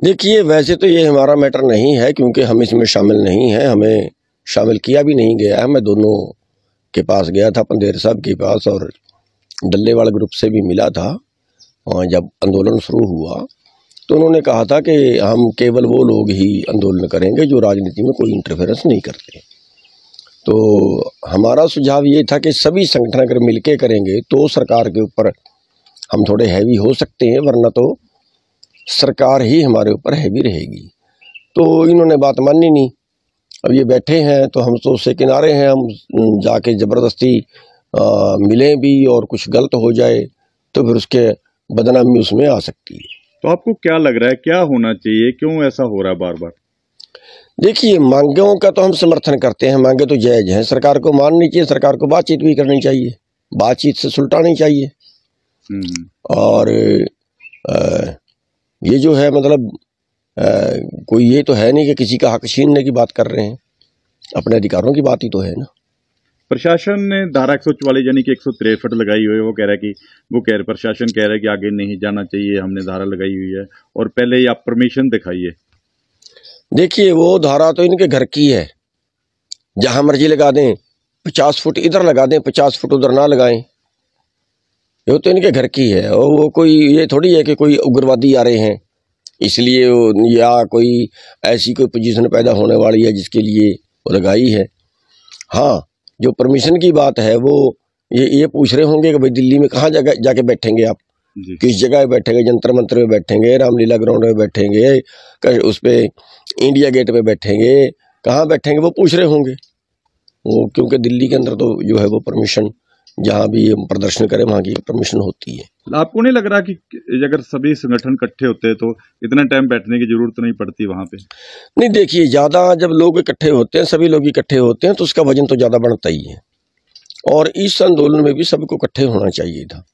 देखिए, वैसे तो ये हमारा मैटर नहीं है, क्योंकि हम इसमें शामिल नहीं हैं, हमें शामिल किया भी नहीं गया है। मैं दोनों के पास गया था, पंदेर साहब के पास, और डल्लेवाल ग्रुप से भी मिला था। और जब आंदोलन शुरू हुआ तो उन्होंने कहा था कि हम केवल वो लोग ही आंदोलन करेंगे जो राजनीति में कोई इंटरफेरेंस नहीं करते। तो हमारा सुझाव ये था कि सभी संगठन अगर मिलके करेंगे तो सरकार के ऊपर हम थोड़े हैवी हो सकते हैं, वरना तो सरकार ही हमारे ऊपर हैवी रहेगी। तो इन्होंने बात मानी नहीं। अब ये बैठे हैं तो हम तो उससे किनारे हैं, हम जाके ज़बरदस्ती मिलें भी और कुछ गलत हो जाए तो फिर उसके बदनामी उसमें आ सकती है। तो आपको क्या लग रहा है, क्या होना चाहिए, क्यों ऐसा हो रहा है बार बार? देखिए, मांगों का तो हम समर्थन करते हैं, मांगे तो जायज़ हैं। सरकार को माननी चाहिए, सरकार को बातचीत भी करनी चाहिए, बातचीत से सुलटानी चाहिए। और ये जो है मतलब कोई ये तो है नहीं कि किसी का हक छीनने की बात कर रहे हैं, अपने अधिकारों की बात ही तो है ना। प्रशासन ने धारा 144 यानी कि 163 लगाई हुई है। वो कह रहा है कि प्रशासन कह रहा है कि आगे नहीं जाना चाहिए, हमने धारा लगाई हुई है और पहले ही आप परमिशन दिखाइए। देखिए, वो धारा तो इनके घर की है, जहां मर्जी लगा दें, 50 फुट इधर लगा दें, 50 फुट उधर ना लगाएं, ये तो इनके घर की है। और वो कोई ये थोड़ी है कि कोई उग्रवादी आ रहे हैं इसलिए, या कोई ऐसी कोई पोजीशन पैदा होने वाली है जिसके लिए वो लगाई है। हाँ, जो परमिशन की बात है वो ये पूछ रहे होंगे कि भाई दिल्ली में कहाँ जगह जाके बैठेंगे आप, किस जगह बैठेंगे, जंतर मंतर में बैठेंगे, रामलीला ग्राउंड में बैठेंगे, उस पे इंडिया गेट पे बैठेंगे, कहाँ बैठेंगे, वो पूछ रहे होंगे वो। क्योंकि दिल्ली के अंदर तो जो है वो परमिशन, जहाँ भी हम प्रदर्शन करें वहाँ की परमिशन होती है। आपको नहीं लग रहा कि अगर सभी संगठन इकट्ठे होते हैं तो इतना टाइम बैठने की जरूरत नहीं पड़ती वहाँ पे? नहीं, देखिए, ज़्यादा जब लोग इकट्ठे होते हैं, सभी लोग इकट्ठे होते हैं तो उसका वजन तो ज़्यादा बढ़ता ही है। और इस आंदोलन में भी सबको इकट्ठे होना चाहिए था,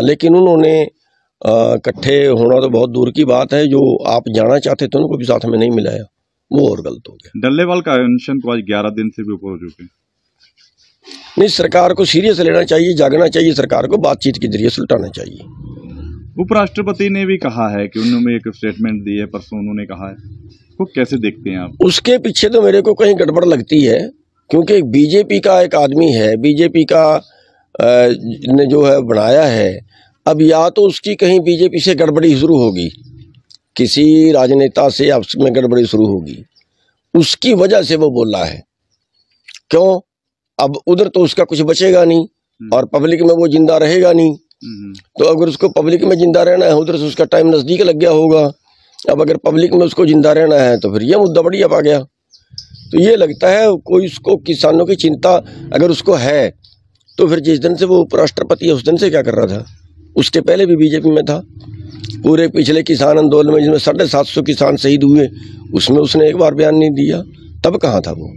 लेकिन उन्होंने इकट्ठे होना तो बहुत दूर की बात है, जो आप जाना चाहते थे उनको भी साथ में नहीं मिलाया, वो और गलत हो गया। डल्लेवाल का अनशन तो आज 11 दिन से भी ऊपर हो चुके हैं। नहीं, सरकार को सीरियस लेना चाहिए, जागना चाहिए, सरकार को बातचीत के जरिए सुलटाना चाहिए। उपराष्ट्रपति ने भी कहा है कि उन्होंने एक स्टेटमेंट दी है, परसों उन्होंने कहा है, तो कैसे देखते हैं आप? उसके पीछे तो मेरे को कहीं गड़बड़ लगती है, क्योंकि बीजेपी का एक आदमी है, बीजेपी का ने जो है बनाया है। अब या तो उसकी कहीं बीजेपी से गड़बड़ी शुरू होगी, किसी राजनेता से आपस में गड़बड़ी शुरू होगी, उसकी वजह से वो बोला है। क्यों? अब उधर तो उसका कुछ बचेगा नहीं और पब्लिक में वो जिंदा रहेगा नहीं। तो अगर उसको पब्लिक में जिंदा रहना है, उधर से उसका टाइम नजदीक लग गया होगा। अब अगर पब्लिक में उसको जिंदा रहना है तो फिर ये मुद्दा बड़ी आ गया। तो ये लगता है कोई उसको किसानों की चिंता अगर उसको है तो फिर जिस दिन से वो उपराष्ट्रपति है उस दिन से क्या कर रहा था? उसके पहले भी बीजेपी में था। पूरे पिछले किसान आंदोलन में जिसमें 750 किसान शहीद हुए, उसमें उसने एक बार बयान नहीं दिया, तब कहाँ था वो?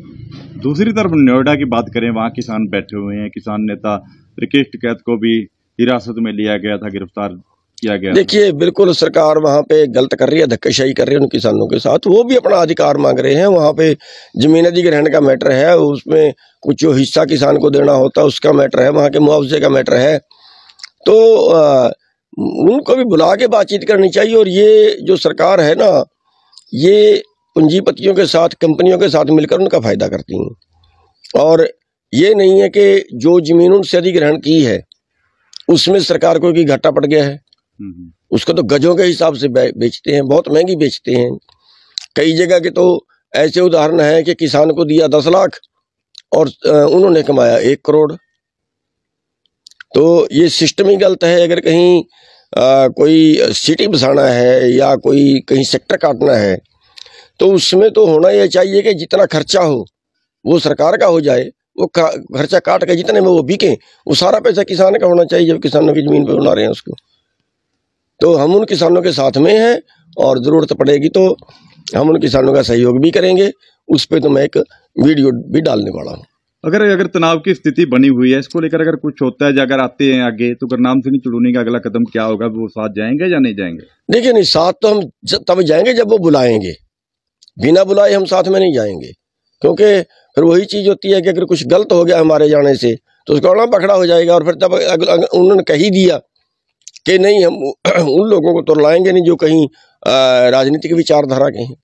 दूसरी तरफ नोएडा की बात करें, वहाँ किसान बैठे हुए हैं। किसान नेता राकेश टिकैत को भी हिरासत में लिया गया था, गिरफ्तार किया गया। देखिए, बिल्कुल सरकार वहाँ पे गलत कर रही है, धक्केशाही कर रही है उन किसानों के साथ। वो भी अपना अधिकार मांग रहे हैं। वहाँ पे जमीन अधिग्रहण का मैटर है, उसमें कुछ जो हिस्सा किसान को देना होता है उसका मैटर है, वहाँ के मुआवजे का मैटर है। तो उनको भी बुला के बातचीत करनी चाहिए। और ये जो सरकार है ना, ये पूंजीपतियों के साथ, कंपनियों के साथ मिलकर उनका फायदा करती हैं। और ये नहीं है कि जो जमीन उनसे अधिग्रहण की है उसमें सरकार को भी घाटा पड़ गया है, उसको तो गजों के हिसाब से बेचते हैं, बहुत महंगी बेचते हैं। कई जगह के तो ऐसे उदाहरण है कि किसान को दिया 10 लाख और उन्होंने कमाया 1 करोड़। तो ये सिस्टम ही गलत है। अगर कहीं कोई सिटी बसाना है या कोई कहीं सेक्टर काटना है तो उसमें तो होना ये चाहिए कि जितना खर्चा हो वो सरकार का हो जाए, वो खर्चा काट के जितने में वो बिके वो सारा पैसा किसान का होना चाहिए, जब किसानों की जमीन पे बना रहे हैं उसको। तो हम उन किसानों के साथ में हैं और ज़रूरत पड़ेगी तो हम उन किसानों का सहयोग भी करेंगे। उस पर तो मैं एक वीडियो भी डालने वाला हूँ। अगर तनाव की स्थिति बनी हुई है, इसको लेकर अगर कुछ होता है, अगर आते हैं आगे, तो गुरनाम सिंह चुड़ूनी का अगला कदम क्या होगा? वो साथ जाएंगे या नहीं जाएंगे? देखिए, नहीं, साथ तो हम तब जाएंगे जब वो बुलाएंगे, बिना बुलाए हम साथ में नहीं जाएंगे। क्योंकि फिर वही चीज़ होती है कि अगर कुछ गलत हो गया हमारे जाने से तो उसका बड़ा पकड़ा हो जाएगा। और फिर तब उन्होंने कह ही दिया कि नहीं, हम उन लोगों को तो लाएंगे नहीं जो कहीं राजनीतिक विचारधारा के हैं।